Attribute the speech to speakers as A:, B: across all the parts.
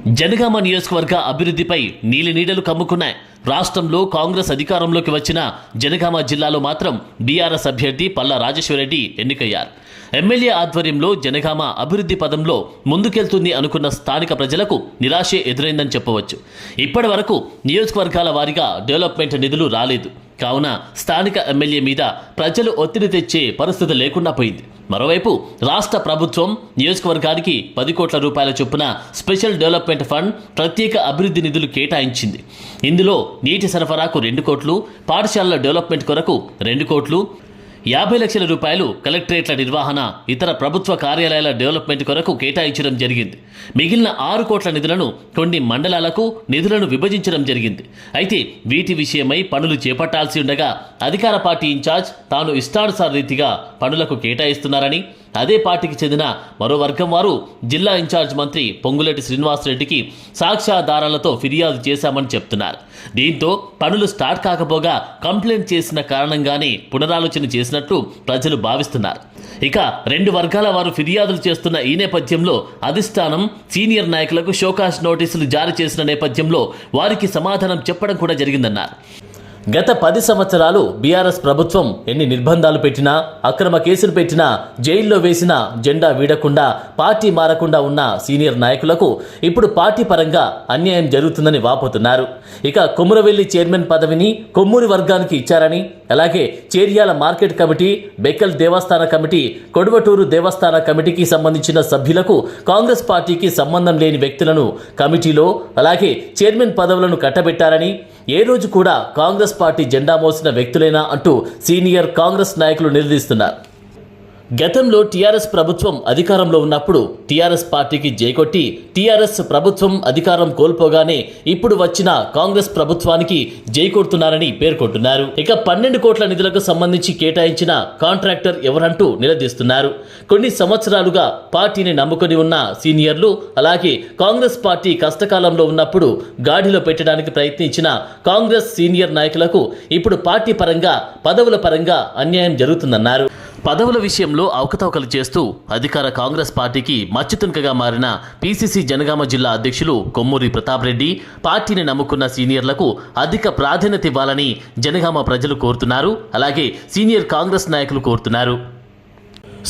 A: జనగామ నియోజకవర్గ అభివృద్ధిపై నీలినీడలు కమ్ముకున్నాయి. రాష్ట్రంలో కాంగ్రెస్ అధికారంలోకి వచ్చిన జనగామ జిల్లాలో మాత్రం బీఆర్ఎస్ అభ్యర్థి పల్లా రాజేశ్వరరెడ్డి ఎన్నికయ్యారు. ఎమ్మెల్యే ఆధ్వర్యంలో జనగామ అభివృద్ధి పదంలో ముందుకెళ్తుంది అనుకున్న స్థానిక ప్రజలకు నిరాశే ఎదురైందని చెప్పవచ్చు. ఇప్పటి వరకు నియోజకవర్గాల వారీగా డెవలప్మెంట్ నిధులు రాలేదు. కావున స్థానిక ఎమ్మెల్యే మీద ప్రజలు ఒత్తిడి తెచ్చే పరిస్థితి లేకుండా పోయింది. మరోవైపు రాష్ట్ర ప్రభుత్వం నియోజకవర్గానికి 10 కోట్ల రూపాయల చొప్పున స్పెషల్ డెవలప్మెంట్ ఫండ్ ప్రత్యేక అభివృద్ధి నిధులు కేటాయించింది. ఇందులో నీటి సరఫరాకు 2 కోట్లు, పాఠశాలల డెవలప్మెంట్ కొరకు 2 కోట్లు, 50 లక్షల రూపాయలు కలెక్టరేట్ల నిర్వహణ, ఇతర ప్రభుత్వ కార్యాలయాల డెవలప్మెంట్ కొరకు కేటాయించడం జరిగింది. మిగిలిన 6 కోట్ల నిధులను కొన్ని మండలాలకు నిధులను విభజించడం జరిగింది. అయితే వీటి విషయమై పనులు చేపట్టాల్సి ఉండగా అధికార పార్టీ ఇన్ఛార్జ్ తాను ఇష్టానుసార రీతిగా పనులకు కేటాయిస్తున్నారని, అదే పార్టీకి చెందిన మరో వర్గం వారు జిల్లా ఇన్ఛార్జ్ మంత్రి పొంగులేటి శ్రీనివాసరెడ్డికి సాక్ష్యాధారాలతో ఫిర్యాదు చేశామని చెప్తున్నారు. దీంతో పనులు స్టార్ట్ కాకపోగా కంప్లైంట్ చేసిన కారణంగానే పునరాలోచన చేసినట్లు ప్రజలు భావిస్తున్నారు. ఇక 2 వర్గాల వారు ఫిర్యాదులు చేస్తున్న ఈ నేపథ్యంలో అధిష్టానం సీనియర్ నాయకులకు షోకాజ్ నోటీసులు జారీ చేసిన నేపథ్యంలో వారికి సమాధానం చెప్పడం కూడా జరిగిందన్నారు. గత 10 సంవత్సరాలు బీఆర్ఎస్ ప్రభుత్వం ఎన్ని నిర్బంధాలు పెట్టినా, అక్రమ కేసులు పెట్టినా, జైల్లో వేసినా జెండా వీడకుండా, పార్టీ మారకుండా ఉన్న సీనియర్ నాయకులకు ఇప్పుడు పార్టీ పరంగా అన్యాయం జరుగుతుందని వాపోతున్నారు. ఇక కొమురవెల్లి చైర్మన్ పదవిని కొమ్మూరి వర్గానికి ఇచ్చారని, అలాగే చేర్యాల మార్కెట్ కమిటీ, బెక్కల్ దేవస్థాన కమిటీ, కొడవటూరు దేవస్థాన కమిటీకి సంబంధించిన సభ్యులకు కాంగ్రెస్ పార్టీకి సంబంధం లేని వ్యక్తులను కమిటీలో, అలాగే చైర్మన్ పదవులను కట్టబెట్టారని, ఏ రోజు కూడా కాంగ్రెస్ పార్టీ జెండా మోసిన వ్యక్తులేనా అంటూ సీనియర్ కాంగ్రెస్ నాయకులు నిలదీస్తున్నారు. గతంలో టీఆర్ఎస్ ప్రభుత్వం అధికారంలో ఉన్నప్పుడు టీఆర్ఎస్ పార్టీకి జైకొట్టి టీఆర్ఎస్ ప్రభుత్వం అధికారం కోల్పోగానే ఇప్పుడు వచ్చిన కాంగ్రెస్ ప్రభుత్వానికి జై కొడుతున్నారని పేర్కొంటున్నారు. ఇక 12 కోట్ల నిధులకు సంబంధించి కేటాయించిన కాంట్రాక్టర్ ఎవరంటూ నిలదీస్తున్నారు. కొన్ని సంవత్సరాలుగా పార్టీని నమ్ముకొని ఉన్న సీనియర్లు, అలాగే కాంగ్రెస్ పార్టీ కష్టకాలంలో ఉన్నప్పుడు గాడిలో పెట్టడానికి ప్రయత్నించిన కాంగ్రెస్ సీనియర్ నాయకులకు ఇప్పుడు పార్టీ పరంగా, పదవుల పరంగా అన్యాయం జరుగుతుందన్నారు. పదవుల విషయంలో అవకతవకలు చేస్తూ అధికార కాంగ్రెస్ పార్టీకి మచ్చుతునకగా మారిన పీసీసీ జనగామ జిల్లా అధ్యక్షులు కొమ్మూరి ప్రతాప్ రెడ్డి పార్టీని నమ్ముకున్న సీనియర్లకు అధిక ప్రాధాన్యత ఇవ్వాలని జనగామ ప్రజలు కోరుతున్నారు. అలాగే సీనియర్ కాంగ్రెస్ నాయకులు కోరుతున్నారు.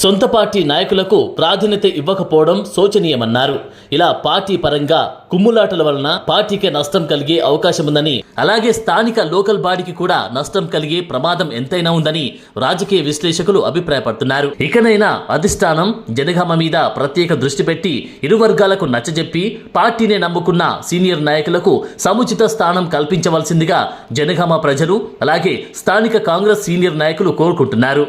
A: సొంత పార్టీ నాయకులకు ప్రాధాన్యత ఇవ్వకపోవడం శోచనీయమన్నారు. ఇలా పార్టీ పరంగా కుమ్ములాటల వలన పార్టీకే నష్టం కలిగే అవకాశం ఉందని, అలాగే స్థానిక లోకల్ బాడీకి కూడా నష్టం కలిగే ప్రమాదం ఎంతైనా ఉందని రాజకీయ విశ్లేషకులు అభిప్రాయపడుతున్నారు. ఇకనైనా అధిష్టానం జనగామ మీద ప్రత్యేక దృష్టి పెట్టి ఇరు వర్గాలకు నచ్చజెప్పి పార్టీనే నమ్ముకున్న సీనియర్ నాయకులకు సముచిత స్థానం కల్పించవలసిందిగా జనగామ ప్రజలు, అలాగే స్థానిక కాంగ్రెస్ సీనియర్ నాయకులు కోరుకుంటున్నారు.